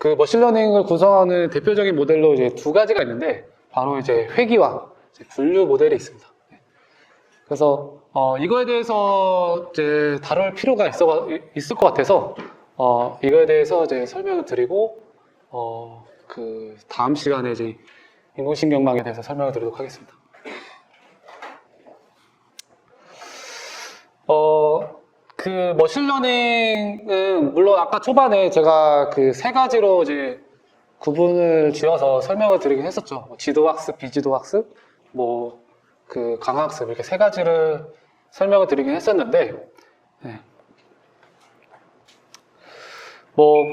그 머신러닝을 구성하는 대표적인 모델로 이제 두 가지가 있는데, 바로 이제 회귀와 이제 분류 모델이 있습니다. 그래서 이거에 대해서 이제 다룰 필요가 있을 것 같아서 이거에 대해서 이제 설명을 드리고 그 다음 시간에 이제 인공신경망에 대해서 설명을 드리도록 하겠습니다. 그 머신러닝은 물론 아까 초반에 제가 그 세 가지로 이제 구분을 지어서 설명을 드리긴 했었죠. 지도학습, 비지도학습, 뭐 그 강화학습 이렇게 세 가지를 설명을 드리긴 했었는데, 네. 뭐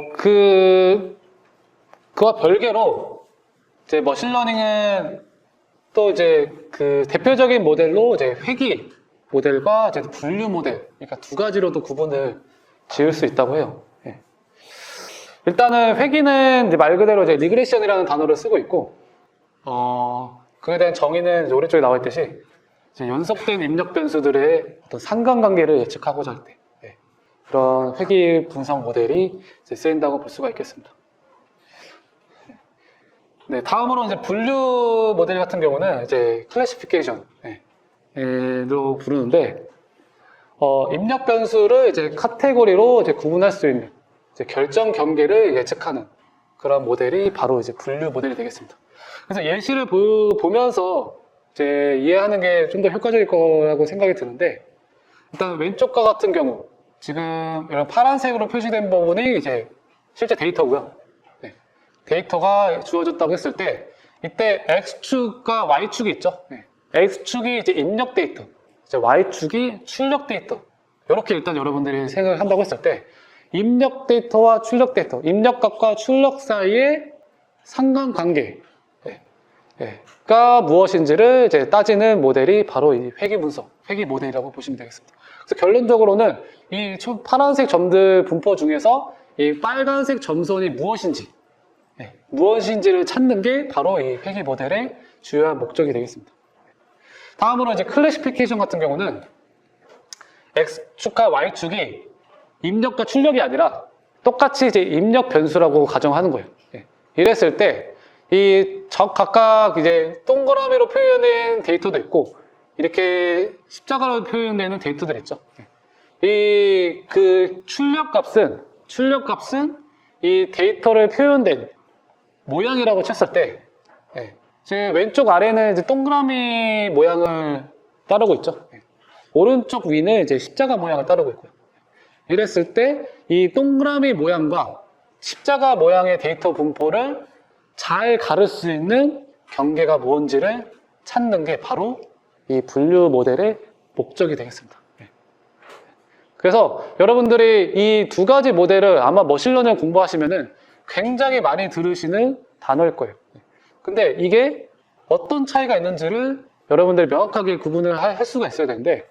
그와 별개로 이제 머신러닝은 또 이제 그 대표적인 모델로 이제 회귀 모델과 이제 분류 모델, 그러니까 두 가지로도 구분을 지을 수 있다고 해요. 예. 일단은 회귀는 이제 말 그대로 이제 리그레션이라는 단어를 쓰고 있고, 그에 대한 정의는 이제 오른쪽에 나와 있듯이 이제 연속된 입력 변수들의 어떤 상관관계를 예측하고자 할 때, 예. 그런 회귀 분석 모델이 이제 쓰인다고 볼 수가 있겠습니다. 네, 다음으로 이제 분류 모델 같은 경우는 이제 클래시피케이션, 로 부르는데, 입력 변수를 이제 카테고리로 이제 구분할 수 있는 이제 결정 경계를 예측하는 그런 모델이 바로 이제 분류 모델이 되겠습니다. 그래서 예시를 보면서 이제 이해하는 게 좀 더 효과적일 거라고 생각이 드는데, 일단 왼쪽과 같은 경우 지금 이런 파란색으로 표시된 부분이 이제 실제 데이터고요. 네. 데이터가 주어졌다고 했을 때 이때 X축과 Y축이 있죠. 네. X축이 이제 입력 데이터, 이제 Y축이 출력 데이터. 이렇게 일단 여러분들이 생각을 한다고 했을 때, 입력 데이터와 출력 데이터, 입력값과 출력 사이의 상관관계가 무엇인지를 이제 따지는 모델이 바로 이 회귀 분석, 회귀 모델이라고 보시면 되겠습니다. 그래서 결론적으로는 이 파란색 점들 분포 중에서 이 빨간색 점선이 무엇인지를 찾는 게 바로 이 회귀 모델의 주요한 목적이 되겠습니다. 다음으로 이제 클래시피케이션 같은 경우는 X축과 Y축이 입력과 출력이 아니라 똑같이 이제 입력 변수라고 가정하는 거예요. 이랬을 때 이 각각 이제 동그라미로 표현된 데이터도 있고 이렇게 십자가로 표현되는 데이터들 있죠. 이 그 출력값은 이 데이터를 표현된 모양이라고 쳤을 때, 제 왼쪽 아래는 이제 동그라미 모양을 따르고 있죠. 오른쪽 위는 이제 십자가 모양을 따르고 있고요. 이랬을 때 이 동그라미 모양과 십자가 모양의 데이터 분포를 잘 가를 수 있는 경계가 뭔지를 찾는 게 바로 이 분류 모델의 목적이 되겠습니다. 그래서 여러분들이 이 두 가지 모델을 아마 머신러닝 공부하시면은 굉장히 많이 들으시는 단어일 거예요. 근데 이게 어떤 차이가 있는지를 여러분들이 명확하게 구분을 할 수가 있어야 되는데,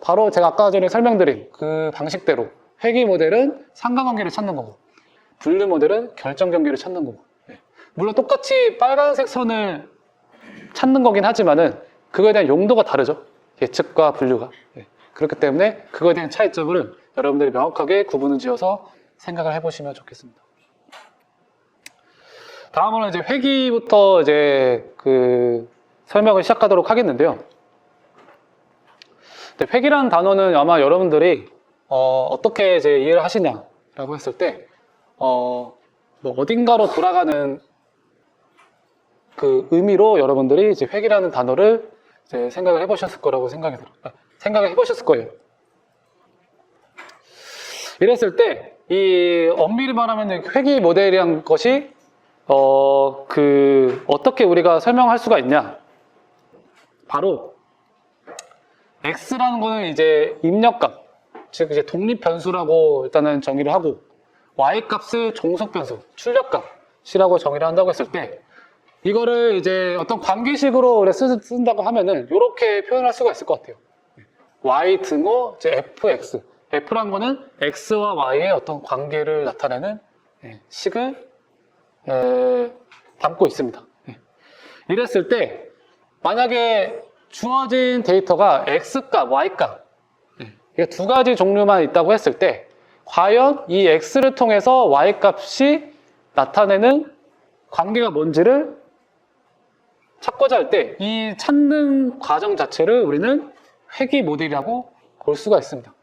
바로 제가 아까 전에 설명드린 그 방식대로 회귀 모델은 상관관계를 찾는 거고, 분류 모델은 결정 경계를 찾는 거고, 물론 똑같이 빨간색 선을 찾는 거긴 하지만은 그거에 대한 용도가 다르죠. 예측과 분류가. 그렇기 때문에 그거에 대한 차이점을 여러분들이 명확하게 구분을 지어서 생각을 해보시면 좋겠습니다. 다음으로 이제 회귀부터 이제 그 설명을 시작하도록 하겠는데요. 회귀라는 단어는 아마 여러분들이 어떻게 이제 이해를 하시냐라고 했을 때, 뭐 어딘가로 돌아가는 그 의미로 여러분들이 이제 회귀라는 단어를 이제 생각을 해보셨을 거라고 생각을 해보셨을 거예요. 이랬을 때, 이 엄밀히 말하면 회귀 모델이란 것이 어떻게 우리가 설명할 수가 있냐? 바로 X라는 거는 이제 입력값, 즉 이제 독립 변수라고 일단은 정의를 하고, Y 값을 종속 변수, 출력값이라고 정의를 한다고 했을 때, 이거를 이제 어떤 관계식으로 쓴다고 하면은 이렇게 표현할 수가 있을 것 같아요. Y 등호 이제 fx. F란 거는 X와 Y의 어떤 관계를 나타내는 식을 담고 있습니다. 이랬을 때 만약에 주어진 데이터가 X값, Y값 두 가지 종류만 있다고 했을 때 과연 이 x를 통해서 y 값이 나타내는 관계가 뭔지를 찾고자 할 때 이 찾는 과정 자체를 우리는 회귀 모델이라고 볼 수가 있습니다.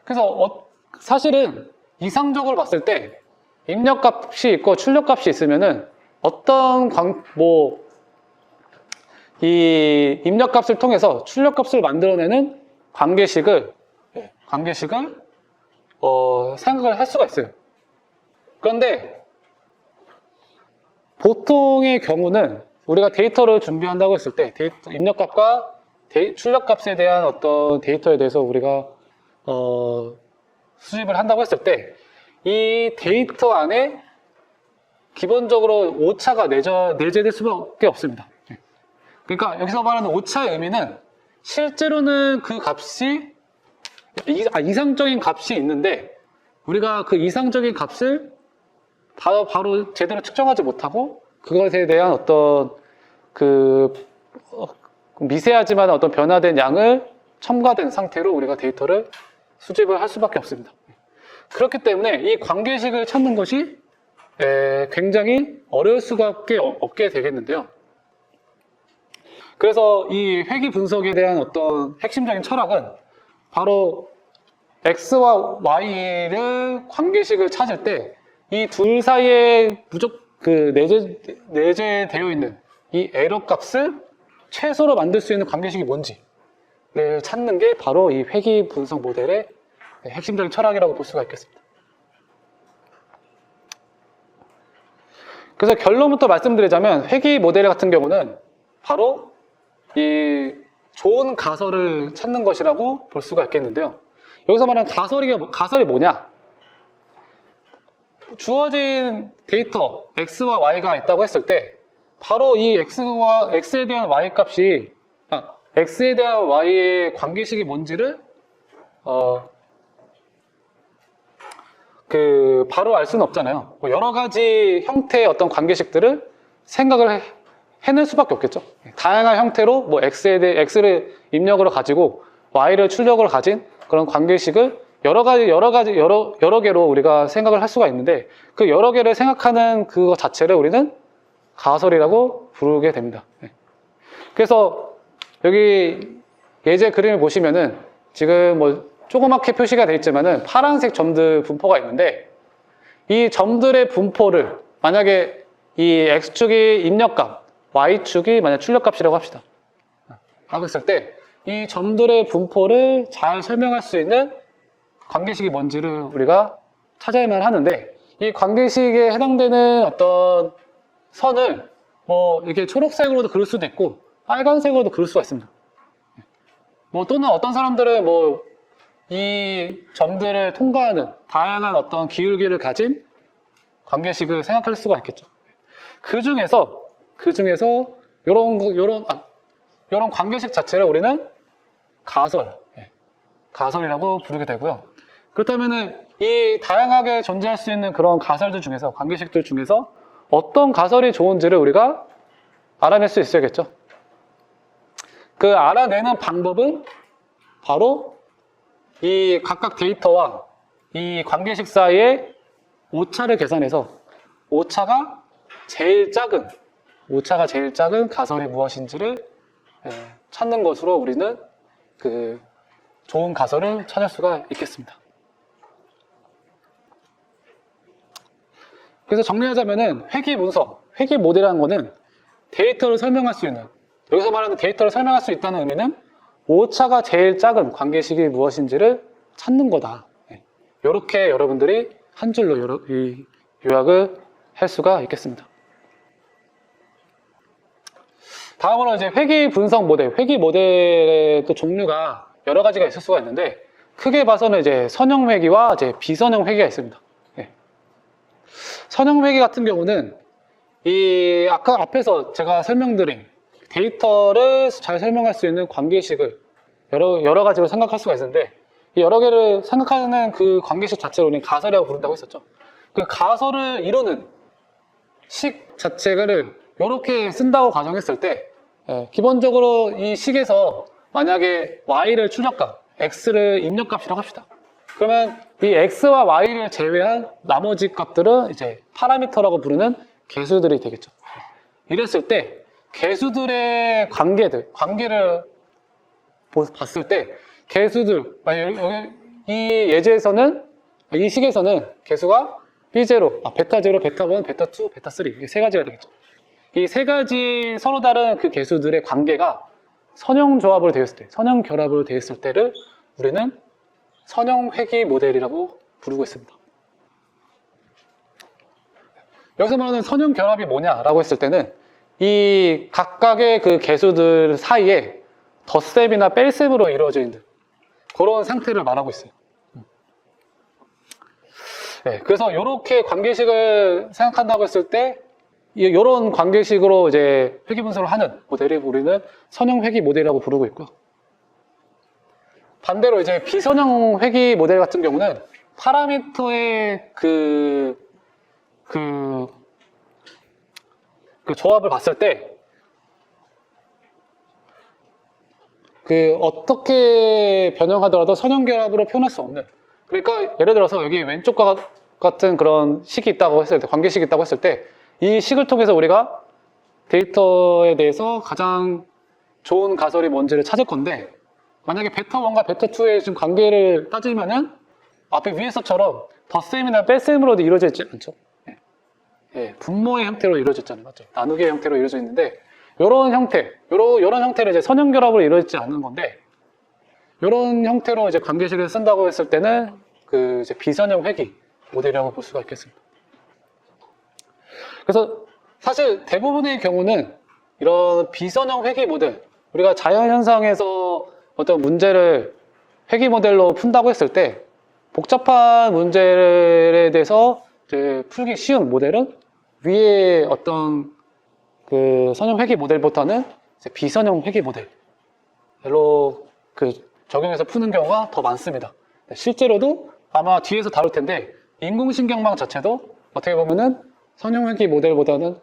그래서 사실은 이상적으로 봤을 때 입력값이 있고 출력값이 있으면은 어떤 이 입력값을 통해서 출력값을 만들어내는 관계식을 생각을 할 수가 있어요. 그런데 보통의 경우는 우리가 데이터를 준비한다고 했을 때 입력값과 출력값에 대한 어떤 데이터에 대해서 우리가 수집을 한다고 했을 때 이 데이터 안에 기본적으로 오차가 내재될 수밖에 없습니다. 그러니까 여기서 말하는 오차의 의미는 실제로는 그 값이 이상적인 값이 있는데 우리가 그 이상적인 값을 바로 제대로 측정하지 못하고 그것에 대한 어떤 미세하지만 어떤 변화된 양을 첨가된 상태로 우리가 데이터를 수집을 할 수밖에 없습니다. 그렇기 때문에 이 관계식을 찾는 것이 굉장히 어려울 수밖에 없게 되겠는데요. 그래서 이 회귀 분석에 대한 어떤 핵심적인 철학은 바로 x와 y를 관계식을 찾을 때 이 둘 사이에 내재되어 있는 이 에러 값을 최소로 만들 수 있는 관계식이 뭔지를 찾는 게 바로 이 회귀 분석 모델의 핵심적인 철학이라고 볼 수가 있겠습니다. 그래서 결론부터 말씀드리자면 회귀 모델 같은 경우는 바로 이 좋은 가설을 찾는 것이라고 볼 수가 있겠는데요. 여기서 말하는 가설이 뭐냐? 주어진 데이터 x와 y가 있다고 했을 때 바로 이 x에 대한 y 값이 x에 대한 y의 관계식이 뭔지를 바로 알 수는 없잖아요. 여러 가지 형태의 어떤 관계식들을 생각을 해낼 수밖에 없겠죠. 다양한 형태로 x를 입력으로 가지고 y를 출력으로 가진 그런 관계식을 여러 개로 우리가 생각을 할 수가 있는데 그 여러 개를 생각하는 그거 자체를 우리는 가설이라고 부르게 됩니다. 그래서 여기 예제 그림을 보시면은 지금 조그맣게 표시가 되어 있지만은 파란색 점들 분포가 있는데 이 점들의 분포를 만약에 이 x축이 입력값, y축이 만약 출력값이라고 합시다. 라고 했을 때 이 점들의 분포를 잘 설명할 수 있는 관계식이 뭔지를 우리가 찾아야만 하는데 이 관계식에 해당되는 어떤 선을 이렇게 초록색으로도 그릴 수도 있고 빨간색으로도 그릴 수가 있습니다. 또는 어떤 사람들은 이 점들을 통과하는 다양한 어떤 기울기를 가진 관계식을 생각할 수가 있겠죠. 그 중에서 이런 관계식 자체를 우리는 가설이라고 부르게 되고요. 그렇다면은 이 다양하게 존재할 수 있는 그런 가설들 중에서 관계식들 중에서 어떤 가설이 좋은지를 우리가 알아낼 수 있어야겠죠. 그 알아내는 방법은 바로 이 각각 데이터와 이 관계식 사이의 오차를 계산해서 오차가 제일 작은 가설이 무엇인지를 찾는 것으로 우리는 그 좋은 가설을 찾을 수가 있겠습니다. 그래서 정리하자면은 회귀 모델이라는 거는 데이터를 설명할 수 있는, 여기서 말하는 데이터를 설명할 수 있다는 의미는 오차가 제일 작은 관계식이 무엇인지를 찾는 거다. 이렇게 여러분들이 한 줄로 요약을 할 수가 있겠습니다. 다음으로 이제 회귀 모델의 또 종류가 여러 가지가 있을 수가 있는데 크게 봐서는 이제 선형 회귀와 이제 비선형 회귀가 있습니다. 선형 회귀 같은 경우는 아까 앞에서 제가 설명드린 데이터를 잘 설명할 수 있는 관계식을 여러 가지로 생각할 수가 있는데 이 여러 개를 생각하는 그 관계식 자체를 우리는 가설이라고 부른다고 했었죠. 그 가설을 이루는 식 자체를 이렇게 쓴다고 가정했을 때 기본적으로 이 식에서 만약에 y를 출력값, x를 입력값이라고 합시다. 그러면 이 x와 y를 제외한 나머지 값들은 이제 파라미터라고 부르는 개수들이 되겠죠. 이랬을 때 개수들의 관계를 봤을 때 개수들, 이 예제에서는, 이 식에서는 개수가 B0, 베타0, 베타1, 베타2, 베타3 이게 세 가지가 되겠죠. 이 세 가지 서로 다른 그 개수들의 관계가 선형 조합으로 되어 있을 때, 선형 결합으로 되어 있을 때를 우리는 선형 회귀 모델이라고 부르고 있습니다. 여기서 말하는 선형 결합이 뭐냐라고 했을 때는 이 각각의 그 개수들 사이에 덧셈이나 뺄셈으로 이루어져 있는 그런 상태를 말하고 있어요. 네, 그래서 이렇게 관계식을 생각한다고 했을 때 이런 관계식으로 이제 회귀 분석을 하는 모델을 우리는 선형 회귀 모델이라고 부르고 있고요. 반대로 이제 비선형 회귀 모델 같은 경우는 파라미터의 그 조합을 봤을 때 어떻게 변형하더라도 선형 결합으로 표현할 수 없는, 그러니까 예를 들어서 여기 왼쪽과 같은 그런 식이 있다고 했을 때, 관계식이 있다고 했을 때 이 식을 통해서 우리가 데이터에 대해서 가장 좋은 가설이 뭔지를 찾을 건데, 만약에 베타1과 베타2의 지금 관계를 따지면은 앞에 위에서처럼 덧셈이나 뺄셈으로도 이루어져 있지 않죠? 분모의 형태로 이루어졌잖아요. 맞죠? 나누기의 형태로 이루어져 있는데, 이런 형태를 이제 선형 결합으로 이루어지지 않는 건데, 이런 형태로 이제 관계식을 쓴다고 했을 때는 이제 비선형 회귀 모델이라고 볼 수가 있겠습니다. 그래서 사실 대부분의 경우는 이런 비선형 회귀 모델, 우리가 자연현상에서 어떤 문제를 회귀 모델로 푼다고 했을 때 복잡한 문제에 대해서 이제 풀기 쉬운 모델은 위에 어떤 그 선형 회귀 모델보다는 이제 비선형 회귀 모델로 적용해서 푸는 경우가 더 많습니다. 실제로도 아마 뒤에서 다룰 텐데 인공신경망 자체도 어떻게 보면은 선형 회귀 모델보다는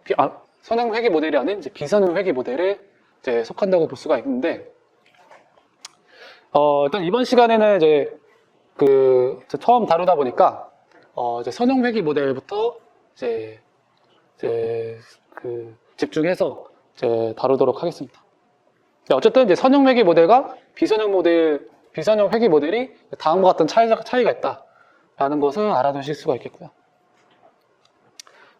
선형 회귀 모델이 아닌 이제 비선형 회귀 모델에 이제 속한다고 볼 수가 있는데, 일단 이번 시간에는 이제 처음 다루다 보니까 이제 선형 회귀 모델부터 이제 집중해서 이제 다루도록 하겠습니다. 어쨌든 이제 선형 회귀 모델과 비선형 회귀 모델이 다음과 같은 차이가 있다라는 것을 알아두실 수가 있겠고요.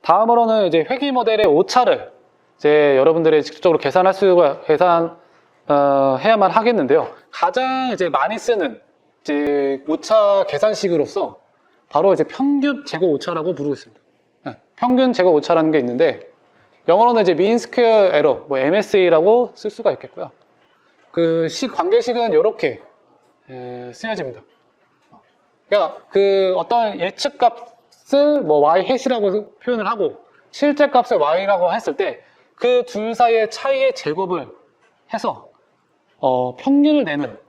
다음으로는 이제 회귀 모델의 오차를 이제 여러분들이 직접적으로 해야만 하겠는데요. 가장 이제 많이 쓰는 이제 오차 계산식으로서 바로 이제 평균 제곱 오차라고 부르고 있습니다. 평균 제곱 오차라는 게 있는데, 영어로는 이제 mean square error, MSE라고 쓸 수가 있겠고요. 관계식은 이렇게 쓰여집니다. 그러니까 어떤 예측값을 y hat이라고 표현을 하고 실제 값을 y라고 했을 때 그 둘 사이의 차이의 제곱을 해서 평균을 내는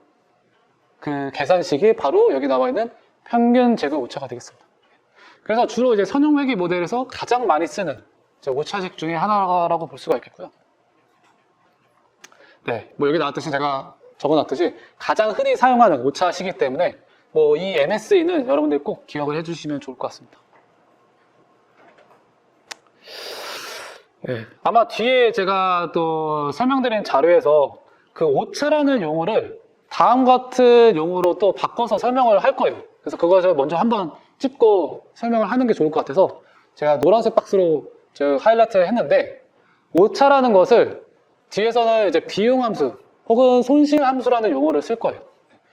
그 계산식이 바로 여기 나와 있는 평균 제곱 오차가 되겠습니다. 그래서 주로 이제 선형 회귀 모델에서 가장 많이 쓰는 오차식 중에 하나라고 볼 수가 있겠고요. 네, 여기 제가 적어놨듯이 가장 흔히 사용하는 오차식이기 때문에 이 MSE는 여러분들이 꼭 기억을 해주시면 좋을 것 같습니다. 네, 아마 뒤에 제가 또 설명드린 자료에서 그 오차라는 용어를 다음 같은 용어로 또 바꿔서 설명을 할 거예요. 그래서 그것을 먼저 한번 찍고 설명을 하는 게 좋을 것 같아서 제가 노란색 박스로 하이라이트를 했는데, 오차라는 것을 뒤에서는 이제 비용함수 혹은 손실함수라는 용어를 쓸 거예요.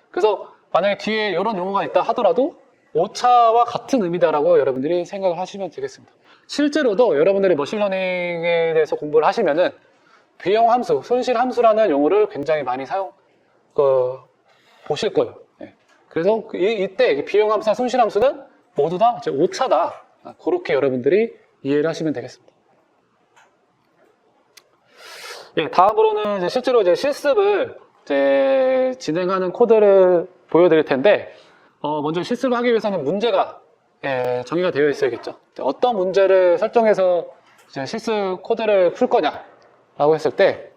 그래서 만약에 뒤에 이런 용어가 있다 하더라도 오차와 같은 의미다라고 여러분들이 생각을 하시면 되겠습니다. 실제로도 여러분들이 머신러닝에 대해서 공부를 하시면은 비용함수, 손실함수라는 용어를 굉장히 많이 보실 거예요. 그래서 이때 비용함수나 손실함수는 모두 다 이제 오차다. 그렇게 여러분들이 이해를 하시면 되겠습니다. 다음으로는 이제 실제로 실습을 진행하는 코드를 보여드릴 텐데, 먼저 실습을 하기 위해서는 문제가 정의가 되어 있어야겠죠. 어떤 문제를 설정해서 실습 코드를 풀 거냐라고 했을 때,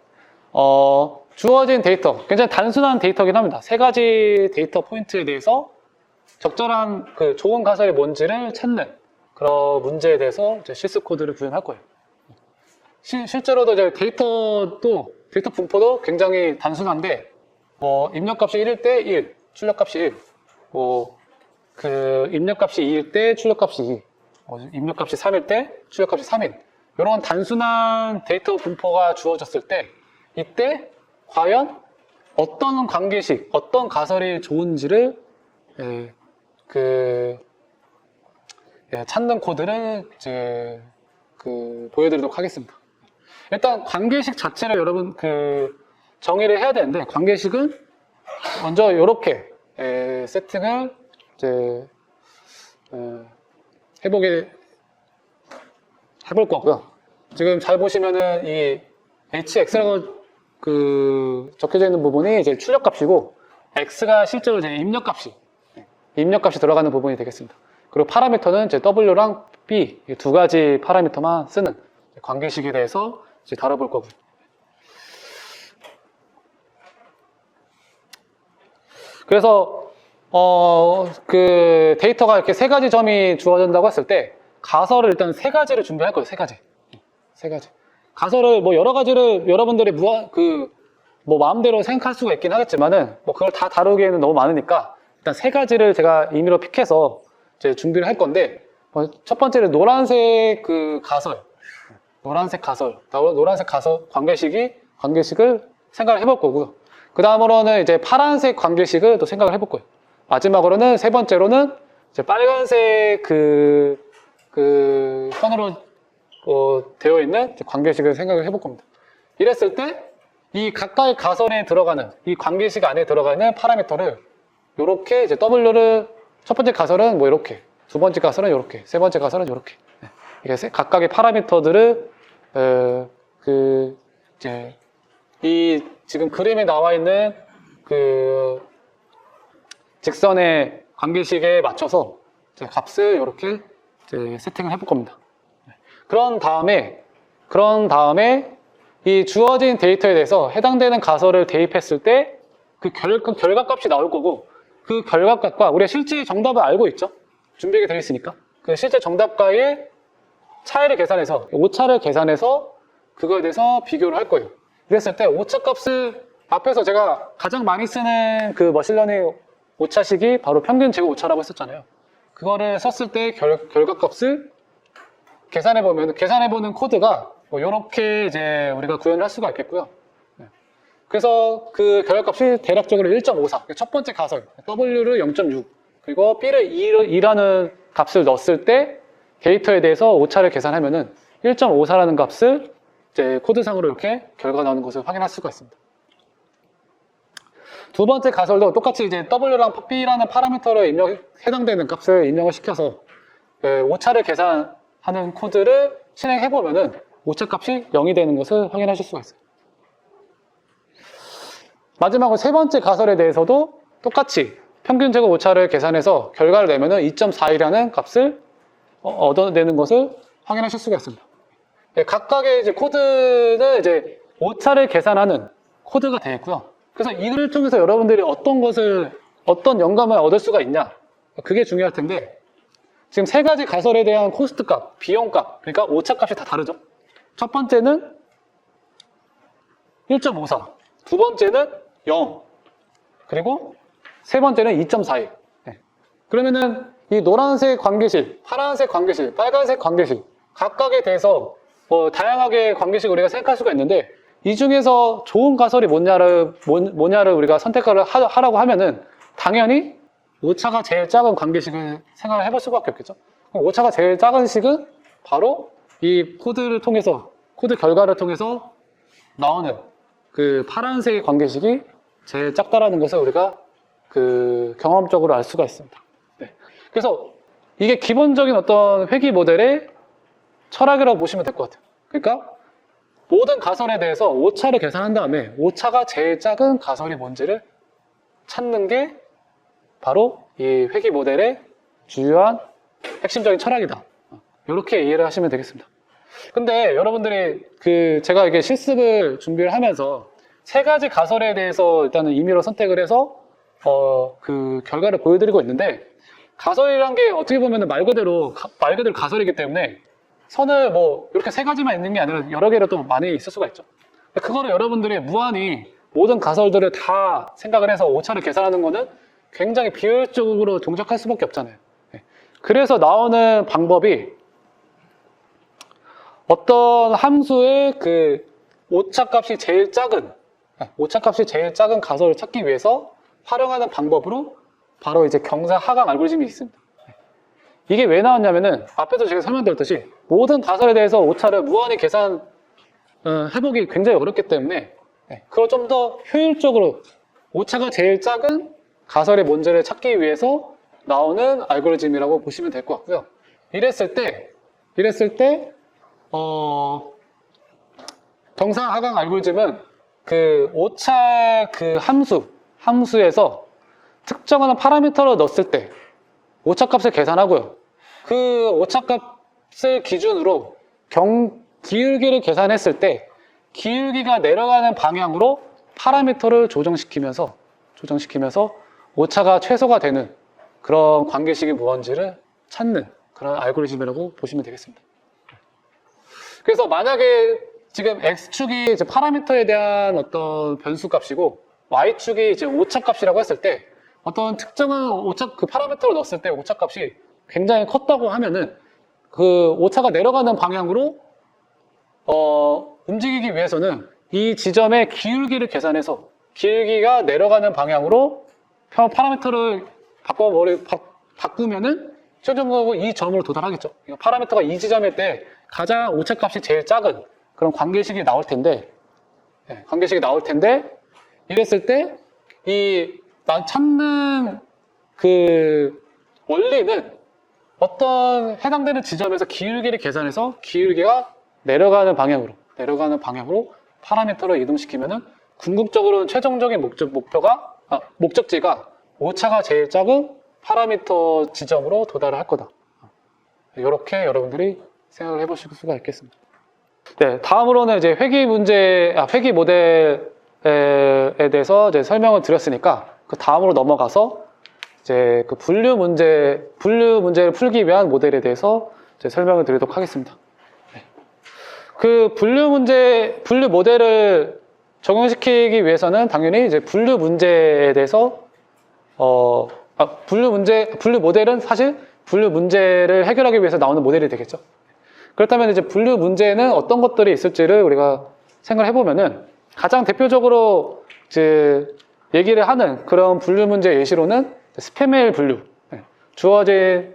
주어진 데이터, 굉장히 단순한 데이터긴 합니다. 세 가지 데이터 포인트에 대해서 적절한 그 좋은 가설이 뭔지를 찾는 그런 문제에 대해서 이제 실습 코드를 구현할 거예요. 실제로도 이제 데이터 분포도 굉장히 단순한데, 뭐, 입력값이 1일 때 1, 출력값이 1, 뭐, 그, 입력값이 2일 때 출력값이 2, 입력값이 3일 때 출력값이 3일. 이런 단순한 데이터 분포가 주어졌을 때, 이때 과연 어떤 관계식, 어떤 가설이 좋은지를, 찾는 코드를 이제, 보여드리도록 하겠습니다. 일단 관계식 자체를 여러분 정의를 해야 되는데, 관계식은 먼저 이렇게 세팅을 이제 해볼 거고요. 지금 잘 보시면은 이 hx라고 적혀져 있는 부분이 이제 출력값이고, x가 실제로 이제 입력값이 들어가는 부분이 되겠습니다. 그리고 파라미터는 이제 w랑 b 이 두 가지 파라미터만 쓰는 관계식에 대해서 이제 다뤄볼 거고요. 그래서 데이터가 이렇게 세 가지 점이 주어진다고 했을 때 가설을 일단 세 가지를 준비할 거예요. 세 가지. 가설을 뭐 여러 가지를 여러분들이 뭐 마음대로 생각할 수가 있긴 하겠지만은 뭐 그걸 다 다루기에는 너무 많으니까 일단 세 가지를 제가 임의로 픽해서 이제 준비를 할 건데, 첫 번째는 노란색 노란색 가설 관계식을 생각을 해볼 거고요. 그 다음으로는 이제 파란색 관계식을 또 생각을 해볼 거예요. 마지막으로는 세 번째로는 이제 빨간색 선으로 되어 있는 관계식을 생각을 해볼 겁니다. 이랬을 때 이 각각의 가설에 들어가는 이 관계식 안에 들어가는 파라미터를 이렇게 이제 W를 첫 번째 가설은 뭐 이렇게, 두 번째 가설은 이렇게, 세 번째 가설은 이렇게. 이게 각각의 파라미터들을 이제 이 지금 그림에 나와 있는 직선의 관계식에 맞춰서 이제 값을 이렇게 이제 세팅을 해볼 겁니다. 그런 다음에 이 주어진 데이터에 대해서 해당되는 가설을 대입했을 때 그 결과값이 나올 거고, 그 결과값과 우리가 실제 정답을 알고 있죠? 준비가 되어 있으니까. 그 실제 정답과의 차이를 계산해서, 오차를 계산해서 그거에 대해서 비교를 할 거예요. 그랬을 때 오차 값을 앞에서 제가 가장 많이 쓰는 그 머신러닝 오차식이 바로 평균 제곱 오차라고 했었잖아요. 그거를 썼을 때 결과값을 계산해보는 코드가 뭐 이렇게 이제 우리가 구현을 할 수가 있겠고요. 그래서 그 결과값이 대략적으로 1.54. 첫 번째 가설, W를 0.6, 그리고 B를 2라는 값을 넣었을 때 데이터에 대해서 오차를 계산하면은 1.54라는 값을 이제 코드상으로 이렇게 결과 나오는 것을 확인할 수가 있습니다. 두 번째 가설도 똑같이 이제 W랑 B라는 파라미터를 해당되는 값을 입력을 시켜서 오차를 계산하는 코드를 실행해보면은 오차 값이 0이 되는 것을 확인하실 수가 있어요. 마지막으로 세 번째 가설에 대해서도 똑같이 평균 제곱 오차를 계산해서 결과를 내면은 2.41이라는 값을 얻어내는 것을 확인하실 수가 있습니다. 각각의 이제 코드는 이제 오차를 계산하는 코드가 되겠고요. 그래서 이를 통해서 여러분들이 어떤 영감을 얻을 수가 있냐, 그게 중요할 텐데, 지금 세 가지 가설에 대한 코스트 값, 비용 값, 그러니까 오차 값이 다 다르죠. 첫 번째는 1.54, 두 번째는 0, 그리고 세 번째는 2.41. 그러면은 이 노란색 관계식, 파란색 관계식, 빨간색 관계식 각각에 대해서 다양하게 관계식을 우리가 생각할 수가 있는데, 이 중에서 좋은 가설이 뭐냐를 우리가 선택을 하라고 하면은 당연히 오차가 제일 작은 관계식을 생각을 해볼 수밖에 없겠죠. 그럼 오차가 제일 작은 식은 바로 이 코드 결과를 통해서 나오는 그 파란색의 관계식이 제일 작다라는 것을 우리가 경험적으로 알 수가 있습니다. 네. 그래서 이게 기본적인 어떤 회귀 모델의 철학이라고 보시면 될 것 같아요. 그러니까 모든 가설에 대해서 오차를 계산한 다음에 오차가 제일 작은 가설이 뭔지를 찾는 게 바로 이 회귀 모델의 주요한 핵심적인 철학이다. 이렇게 이해를 하시면 되겠습니다. 근데 여러분들이 제가 이게 실습을 준비를 하면서 세 가지 가설에 대해서 일단은 임의로 선택을 해서 그 결과를 보여드리고 있는데, 가설이란 게 어떻게 보면 말 그대로 가설이기 때문에 선을 뭐 이렇게 세 가지만 있는 게 아니라 여러 개로 또 많이 있을 수가 있죠. 그거를 여러분들이 무한히 모든 가설들을 다 생각을 해서 오차를 계산하는 거는 굉장히 비효율적으로 동작할 수밖에 없잖아요. 그래서 나오는 방법이 어떤 함수의 그 오차값이 제일 작은 가설을 찾기 위해서 활용하는 방법으로 바로 이제 경사 하강 알고리즘이 있습니다. 이게 왜 나왔냐면은 앞에서 제가 설명드렸듯이 모든 가설에 대해서 오차를 무한히 해보기 굉장히 어렵기 때문에 그걸 좀 더 효율적으로 오차가 제일 작은 가설의 문제를 찾기 위해서 나오는 알고리즘이라고 보시면 될 것 같고요. 이랬을 때 경사 하강 알고리즘은 그 오차 그 함수에서 특정한 파라미터를 넣었을 때 오차값을 계산하고요. 그 오차값을 기준으로 기울기를 계산했을 때 기울기가 내려가는 방향으로 파라미터를 조정시키면서 오차가 최소가 되는 그런 관계식이 무언지를 찾는 그런 알고리즘이라고 보시면 되겠습니다. 그래서 만약에 지금 X축이 이제 파라미터에 대한 어떤 변수값이고 Y축이 이제 오차값이라고 했을 때 어떤 특정한 그 파라미터를 넣었을 때 오차값이 굉장히 컸다고 하면은 그 오차가 내려가는 방향으로 움직이기 위해서는 이 지점의 기울기를 계산해서 기울기가 내려가는 방향으로 파라미터를 바꾸면은 최종적으로 이 점으로 도달하겠죠. 파라미터가 이 지점일 때 가장 오차값이 제일 작은 그런 관계식이 나올 텐데, 이랬을 때 난 찾는 그 원리는 어떤 해당되는 지점에서 기울기를 계산해서 기울기가 내려가는 방향으로 파라미터를 이동시키면은 궁극적으로는 최종적인 목적지가 오차가 제일 작은 파라미터 지점으로 도달을 할 거다. 이렇게 여러분들이 생각을 해보실 수가 있겠습니다. 네, 다음으로는 이제 회귀 모델에 대해서 이제 설명을 드렸으니까 그 다음으로 넘어가서 이제 그 분류 문제를 풀기 위한 모델에 대해서 이제 설명을 드리도록 하겠습니다. 네. 그 분류 모델을 적용시키기 위해서는 당연히 이제 분류 문제에 대해서 분류 모델은 사실 분류 문제를 해결하기 위해서 나오는 모델이 되겠죠. 그렇다면 이제 분류 문제에는 어떤 것들이 있을지를 우리가 생각을 해보면은 가장 대표적으로 이제 얘기를 하는 그런 분류 문제 예시로는 스팸메일 분류. 주어진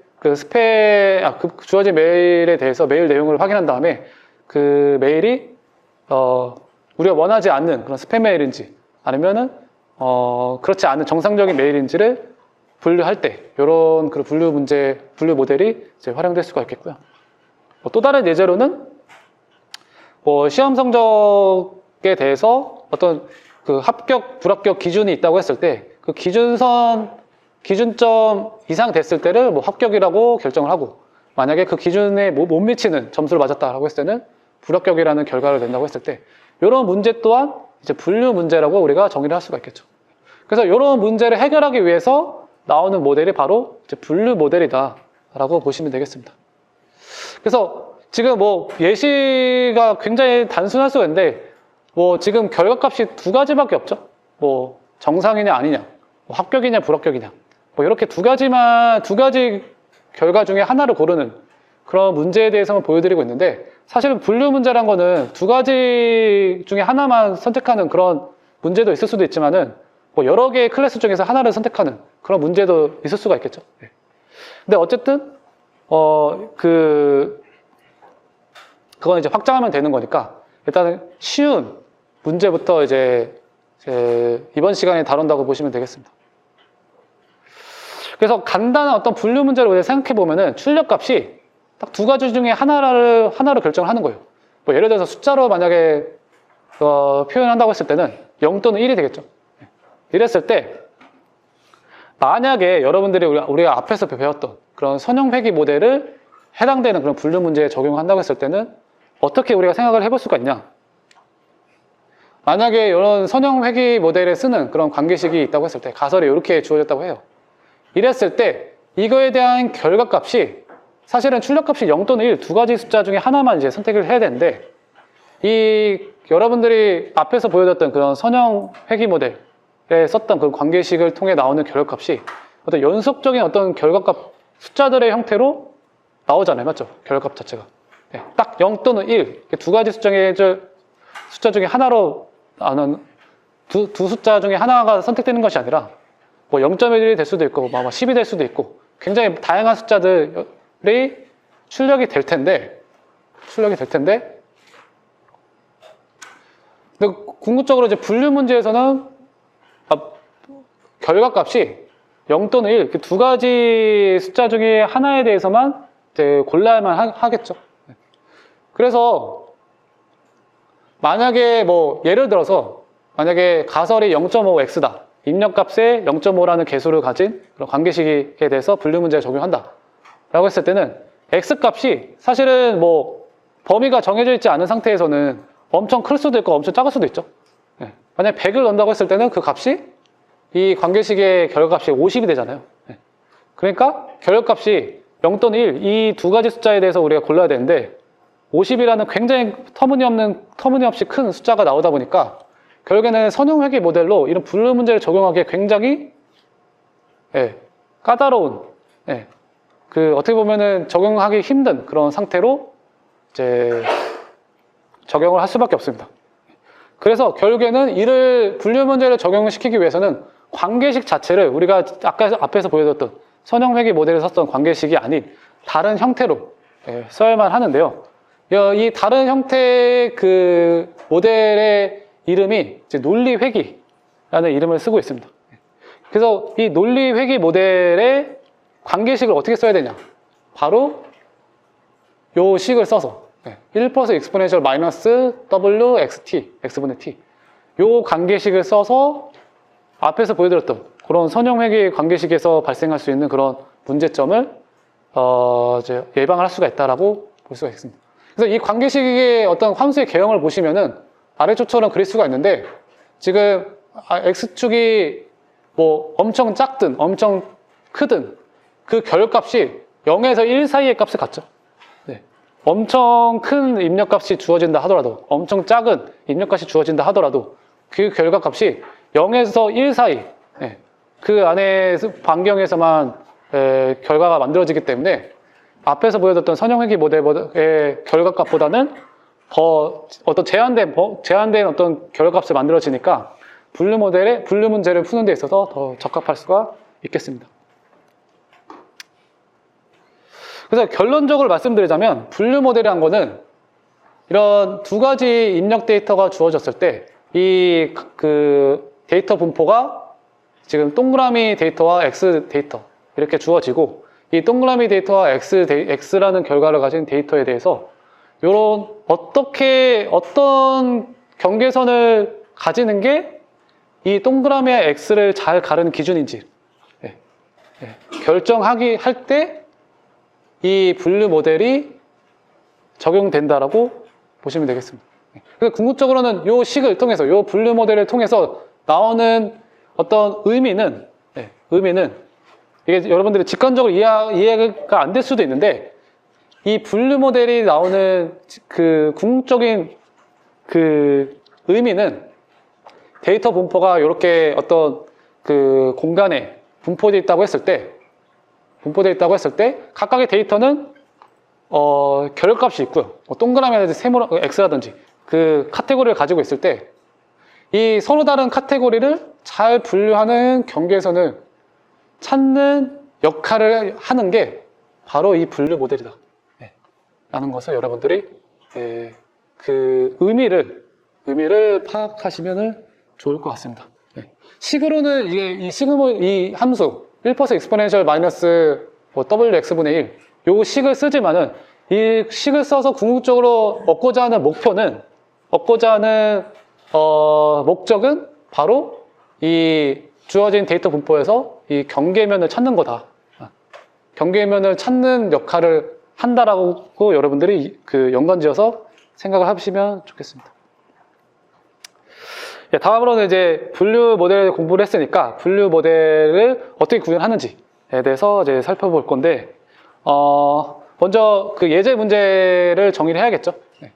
주어진 메일에 대해서 메일 내용을 확인한 다음에 그 메일이 우리가 원하지 않는 그런 스팸 메일인지 아니면은 그렇지 않은 정상적인 메일인지를 분류할 때 이런 그 분류 모델이 이제 활용될 수가 있겠고요. 또 다른 예제로는 시험 성적에 대해서 어떤 그 합격, 불합격 기준이 있다고 했을 때 그 기준점 이상 됐을 때를 합격이라고 결정을 하고 만약에 그 기준에 못 미치는 점수를 맞았다라고 했을 때는 불합격이라는 결과를 낸다고 했을 때 이런 문제 또한 이제 분류 문제라고 우리가 정의를 할 수가 있겠죠. 그래서 이런 문제를 해결하기 위해서 나오는 모델이 바로 이제 분류 모델이다라고 보시면 되겠습니다. 그래서 지금 예시가 굉장히 단순할 수가 있는데 지금 결과값이 두 가지밖에 없죠. 정상이냐 아니냐, 합격이냐 불합격이냐, 이렇게 두 가지 결과 중에 하나를 고르는 그런 문제에 대해서만 보여드리고 있는데 사실은 분류 문제란 거는 두 가지 중에 하나만 선택하는 그런 문제도 있을 수도 있지만은 여러 개의 클래스 중에서 하나를 선택하는 그런 문제도 있을 수가 있겠죠. 근데 어쨌든 그건 이제 확장하면 되는 거니까 일단은 쉬운 문제부터 이제 이번 시간에 다룬다고 보시면 되겠습니다. 그래서 간단한 어떤 분류 문제를 생각해 보면은 출력값이 딱 두 가지 중에 하나를 결정을 하는 거예요. 예를 들어서 숫자로 만약에 표현한다고 했을 때는 0 또는 1이 되겠죠. 이랬을 때 만약에 여러분들이 우리가 앞에서 배웠던 그런 선형 회귀 모델을 해당되는 그런 분류 문제에 적용한다고 했을 때는 어떻게 우리가 생각을 해볼 수가 있냐? 만약에 이런 선형 회귀 모델에 쓰는 그런 관계식이 있다고 했을 때 가설이 이렇게 주어졌다고 해요. 이랬을 때 이거에 대한 결과값이 사실은 출력값이 0 또는 1 두 가지 숫자 중에 하나만 이제 선택을 해야 되는데, 이 여러분들이 앞에서 보여줬던 그런 선형 회귀 모델에 썼던 그 관계식을 통해 나오는 결과값이 어떤 연속적인 어떤 결과값 숫자들의 형태로 나오잖아요. 맞죠? 결과값 자체가. 네, 딱 0 또는 1 두 가지 숫자 중에 하나로 나는 두 숫자 중에 하나가 선택되는 것이 아니라 뭐 0.1이 될 수도 있고 뭐 10이 될 수도 있고 굉장히 다양한 숫자들이 출력이 될 텐데 근데 궁극적으로 이제 분류 문제에서는 결과값이 0 또는 1 두 가지 숫자 중에 하나에 대해서만 이제 골라야만 하겠죠. 그래서 만약에 뭐 예를 들어서 만약에 가설이 0.5x다. 입력값에 0.5라는 개수를 가진 그런 관계식에 대해서 분류 문제를 적용한다. 라고 했을 때는 x값이 사실은 뭐 범위가 정해져 있지 않은 상태에서는 엄청 클 수도 있고 엄청 작을 수도 있죠. 만약에 100을 넣는다고 했을 때는 그 값이 이 관계식의 결과값이 50이 되잖아요. 그러니까 결과값이 0 또는 1 이 두 가지 숫자에 대해서 우리가 골라야 되는데 50이라는 굉장히 터무니없이 큰 숫자가 나오다 보니까 결국에는 선형회귀 모델로 이런 분류 문제를 적용하기에 굉장히 까다로운 그 어떻게 보면은 적용하기 힘든 그런 상태로 이제 적용을 할 수밖에 없습니다. 그래서 결국에는 이를 분류 문제를 적용시키기 위해서는 관계식 자체를 우리가 아까 앞에서 보여줬던 선형회귀 모델을 썼던 관계식이 아닌 다른 형태로 써야만 하는데요. 이 다른 형태의 그 모델의 이름이 이제 논리회귀라는 이름을 쓰고 있습니다. 그래서 이 논리회귀 모델의 관계식을 어떻게 써야 되냐? 바로 요 식을 써서 1 플러스 익스포넨셜 마이너스 wxt, x분의 t 요 관계식을 써서 앞에서 보여드렸던 그런 선형회귀 관계식에서 발생할 수 있는 그런 문제점을 이제 예방을 할 수가 있다라고 볼 수가 있습니다. 그래서 이 관계식의 어떤 함수의 개형을 보시면은 아래쪽처럼 그릴 수가 있는데 지금 x축이 뭐 엄청 작든 엄청 크든 그 결값이 0에서 1 사이의 값을 갖죠. 엄청 큰 입력값이 주어진다 하더라도 엄청 작은 입력값이 주어진다 하더라도 그 결과값이 0에서 1 사이 그 안에 반경에서만 결과가 만들어지기 때문에 앞에서 보여줬던 선형회귀 모델의 결과값보다는 더 어떤 제한된 어떤 결과값을 만들어지니까 분류 문제를 푸는 데 있어서 더 적합할 수가 있겠습니다. 그래서 결론적으로 말씀드리자면 분류 모델이란 거는 이런 두 가지 입력 데이터가 주어졌을 때 이 그 데이터 분포가 지금 동그라미 데이터와 X 데이터 이렇게 주어지고 이 동그라미 데이터와 X라는 결과를 가진 데이터에 대해서 요런 어떤 경계선을 가지는 게 이 동그라미와 X를 잘 가르는 기준인지 결정하기 할 때 이 분류 모델이 적용된다라고 보시면 되겠습니다. 그래서 궁극적으로는 이 식을 통해서, 이 분류 모델을 통해서 나오는 어떤 의미는 이게 여러분들이 직관적으로 이해가 안 될 수도 있는데 이 분류 모델이 나오는 그 궁극적인 그 의미는 데이터 분포가 이렇게 어떤 그 공간에 분포되어 있다고 했을 때 각각의 데이터는 결값이 있고요. 동그라미라든지 세모, X라든지 그 카테고리를 가지고 있을 때 이 서로 다른 카테고리를 잘 분류하는 경계선을 찾는 역할을 하는 게 바로 이 분류 모델이다. 라는 것을 여러분들이 그 의미를 파악하시면 좋을 것 같습니다. 식으로는 이 함수 1 플러스 익스포넨셜 마이너스 wx분의 1 요 식을 쓰지만은 이 식을 써서 궁극적으로 얻고자 하는 목적은 바로 이 주어진 데이터 분포에서 이 경계면을 찾는 거다. 경계면을 찾는 역할을 한다라고 여러분들이 그 연관지어서 생각을 하시면 좋겠습니다. 다음으로는 이제 분류 모델 공부를 했으니까 분류 모델을 어떻게 구현하는지 대해서 이제 살펴볼 건데, 먼저 그 예제 문제를 정의를 해야겠죠. 네.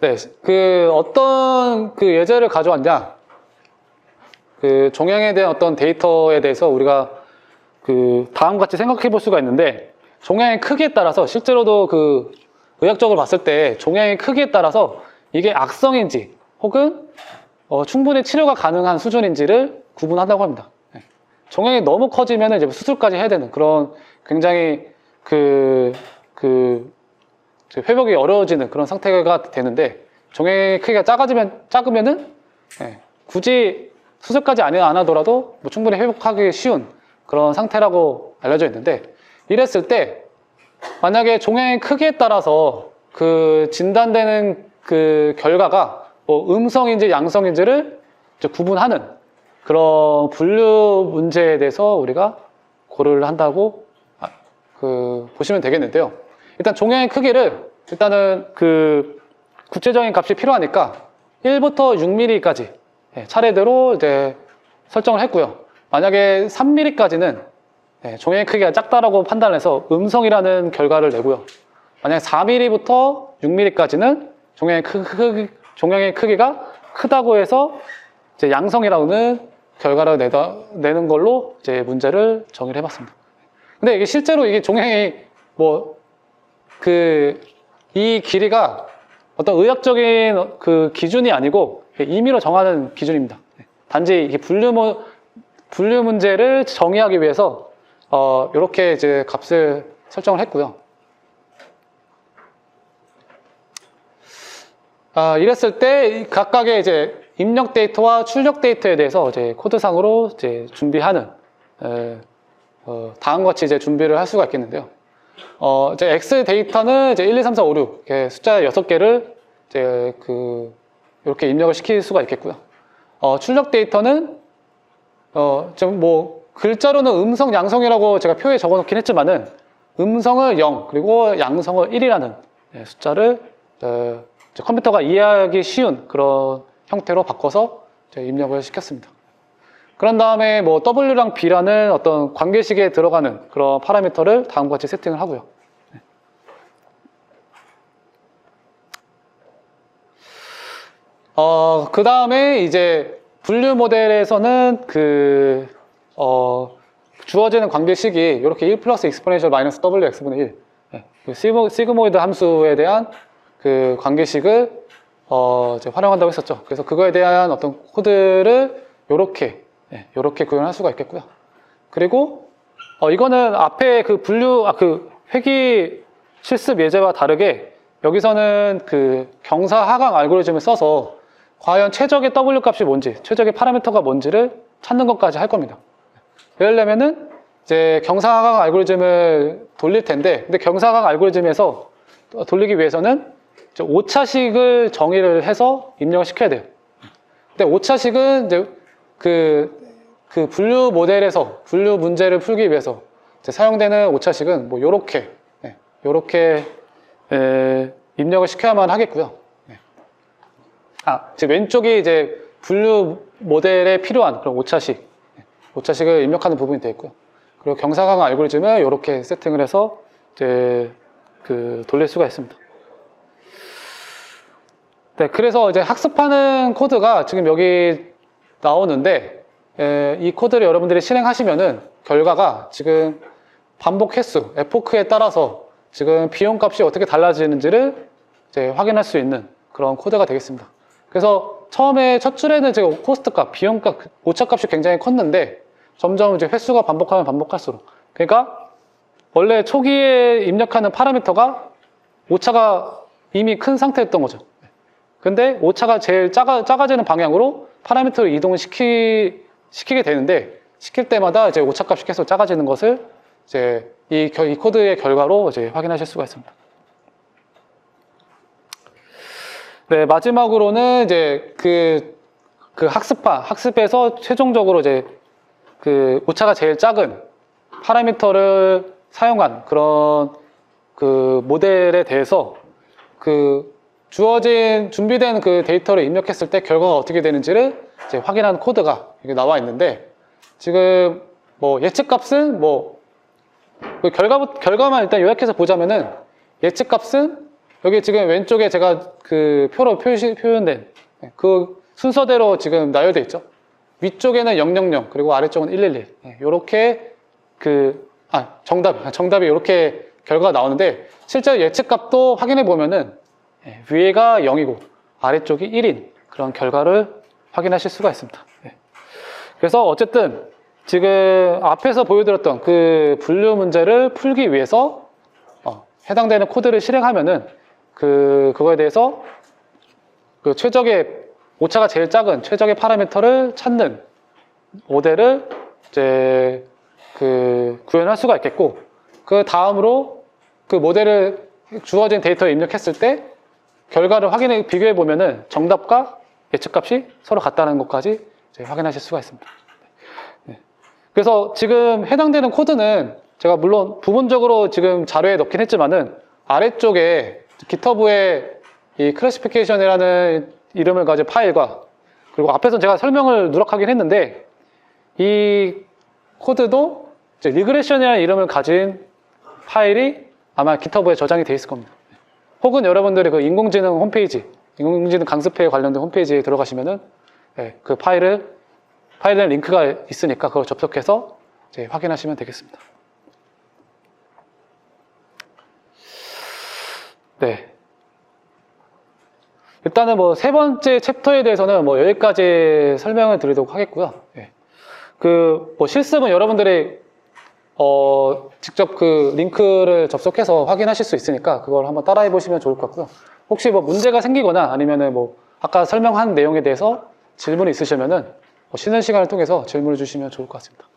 네, 그 어떤 그 예제를 가져왔냐, 그 종양에 대한 어떤 데이터에 대해서 우리가 그 다음과 같이 생각해 볼 수가 있는데, 종양의 크기에 따라서 실제로도 그 의학적으로 봤을 때 종양의 크기에 따라서 이게 악성인지 혹은 충분히 치료가 가능한 수준인지를 구분한다고 합니다. 네. 종양이 너무 커지면 이제 수술까지 해야 되는 그런 굉장히 회복이 어려워지는 그런 상태가 되는데, 종양의 크기가 작으면은 네, 굳이 수술까지 안 하더라도 뭐 충분히 회복하기 쉬운 그런 상태라고 알려져 있는데, 이랬을 때 만약에 종양의 크기에 따라서 그 진단되는 그 결과가 뭐 음성인지 양성인지를 이제 구분하는 그런 분류 문제에 대해서 우리가 고려를 한다고 보시면 되겠는데요. 일단 종양의 크기를 일단은 그 구체적인 값이 필요하니까 1부터 6mm까지 차례대로 이제 설정을 했고요. 만약에 3mm까지는 종양의 크기가 작다라고 판단해서 음성이라는 결과를 내고요. 만약에 4mm부터 6mm까지는 종양의 크기가 크다고 해서 이제 양성이라는 결과를 내는 걸로 이제 문제를 정의를 해봤습니다. 근데 이게 실제로 이게 종양이 이 길이가 어떤 의학적인 그 기준이 아니고 임의로 정하는 기준입니다. 단지 이게 분류 문제를 정의하기 위해서 이렇게 이제 값을 설정을 했고요. 이랬을 때 각각의 이제 입력 데이터와 출력 데이터에 대해서 이제 코드상으로 이제 준비하는 다음과 같이 이제 준비를 할 수가 있겠는데요. 이제 X 데이터는 이제 1, 2, 3, 4, 5, 6 숫자 6개를 이제 이렇게 입력을 시킬 수가 있겠고요. 출력 데이터는 지금 뭐 글자로는 음성, 양성이라고 제가 표에 적어 놓긴 했지만은 음성을 0 그리고 양성을 1이라는 숫자를 이제 컴퓨터가 이해하기 쉬운 그런 형태로 바꿔서 이제 입력을 시켰습니다. 그런 다음에 뭐 W랑 B라는 어떤 관계식에 들어가는 그런 파라미터를 다음과 같이 세팅을 하고요. 그 다음에 이제 분류 모델에서는 주어지는 관계식이 이렇게 1 플러스 익스포넨셜 마이너스 WX분의 1 시그모이드 함수에 대한 그 관계식을 이제 활용한다고 했었죠. 그래서 그거에 대한 어떤 코드를 이렇게 구현할 수가 있겠고요. 그리고 이거는 앞에 그 회귀 실습 예제와 다르게 여기서는 그 경사 하강 알고리즘을 써서 과연 최적의 W 값이 뭔지, 최적의 파라미터가 뭔지를 찾는 것까지 할 겁니다. 그러려면은 이제 경사 하강 알고리즘을 돌릴 텐데, 근데 경사 하강 알고리즘에서 돌리기 위해서는 오차식을 정의를 해서 입력을 시켜야 돼요. 근데 오차식은 이제 그 분류 모델에서 분류 문제를 풀기 위해서 이제 사용되는 오차식은 뭐 요렇게 입력을 시켜야만 하겠고요. 지금 왼쪽이 이제 분류 모델에 필요한 그런 오차식을 입력하는 부분이 되어 있고요. 그리고 경사강 알고리즘을 이렇게 세팅을 해서 이제 돌릴 수가 있습니다. 네, 그래서 이제 학습하는 코드가 지금 여기 나오는데, 이 코드를 여러분들이 실행하시면은 결과가 지금 반복 횟수, 에포크에 따라서 지금 비용 값이 어떻게 달라지는지를 이제 확인할 수 있는 그런 코드가 되겠습니다. 그래서 처음에 첫 줄에는 지금 코스트 값, 비용 값, 오차 값이 굉장히 컸는데 점점 이제 횟수가 반복하면 반복할수록, 그러니까 원래 초기에 입력하는 파라미터가 오차가 이미 큰 상태였던 거죠. 근데 오차가 제일 작아지는 방향으로 파라미터를 이동을 시키게 되는데, 시킬 때마다 이제 오차 값이 계속 작아지는 것을 이제 이 코드의 결과로 이제 확인하실 수가 있습니다. 네, 마지막으로는 이제 학습에서 최종적으로 이제 오차가 제일 작은 파라미터를 사용한 그런 모델에 대해서 준비된 그 데이터를 입력했을 때 결과가 어떻게 되는지를 이제 확인하는 코드가 여기 나와 있는데, 지금 뭐 예측값은 그 결과만 일단 요약해서 보자면은 예측값은 여기 지금 왼쪽에 제가 그 표로 표현된 그 순서대로 지금 나열되어 있죠. 위쪽에는 000 그리고 아래쪽은 111 이렇게 정답이 이렇게 결과가 나오는데 실제로 예측값도 확인해 보면은 위에가 0이고 아래쪽이 1인 그런 결과를 확인하실 수가 있습니다. 그래서 어쨌든 지금 앞에서 보여드렸던 그 분류 문제를 풀기 위해서 해당되는 코드를 실행하면은 그거에 대해서 그 오차가 제일 작은 최적의 파라미터를 찾는 모델을 이제 구현할 수가 있겠고, 그 다음으로 그 모델을 주어진 데이터에 입력했을 때 결과를 비교해 보면은 정답과 예측값이 서로 같다는 것까지 이제 확인하실 수가 있습니다. 그래서 지금 해당되는 코드는 제가 물론 부분적으로 지금 자료에 넣긴 했지만은 아래쪽에 GitHub에 이 클래시피케이션이라는 이름을 가진 파일과 그리고 앞에서 제가 설명을 누락하긴 했는데 이 코드도 이제 리그레션이라는 이름을 가진 파일이 아마 GitHub에 저장이 되어 있을 겁니다. 혹은 여러분들이 그 인공지능 홈페이지, 인공지능 강습회에 관련된 홈페이지에 들어가시면은 그 파일에 링크가 있으니까 그걸 접속해서 이제 확인하시면 되겠습니다. 네. 일단은 뭐 세 번째 챕터에 대해서는 뭐 여기까지 설명을 드리도록 하겠고요. 뭐 실습은 여러분들이 직접 그 링크를 접속해서 확인하실 수 있으니까 그걸 한번 따라해 보시면 좋을 것 같고요. 혹시 뭐 문제가 생기거나 아니면은 뭐 아까 설명한 내용에 대해서 질문이 있으시면은 쉬는 시간을 통해서 질문을 주시면 좋을 것 같습니다.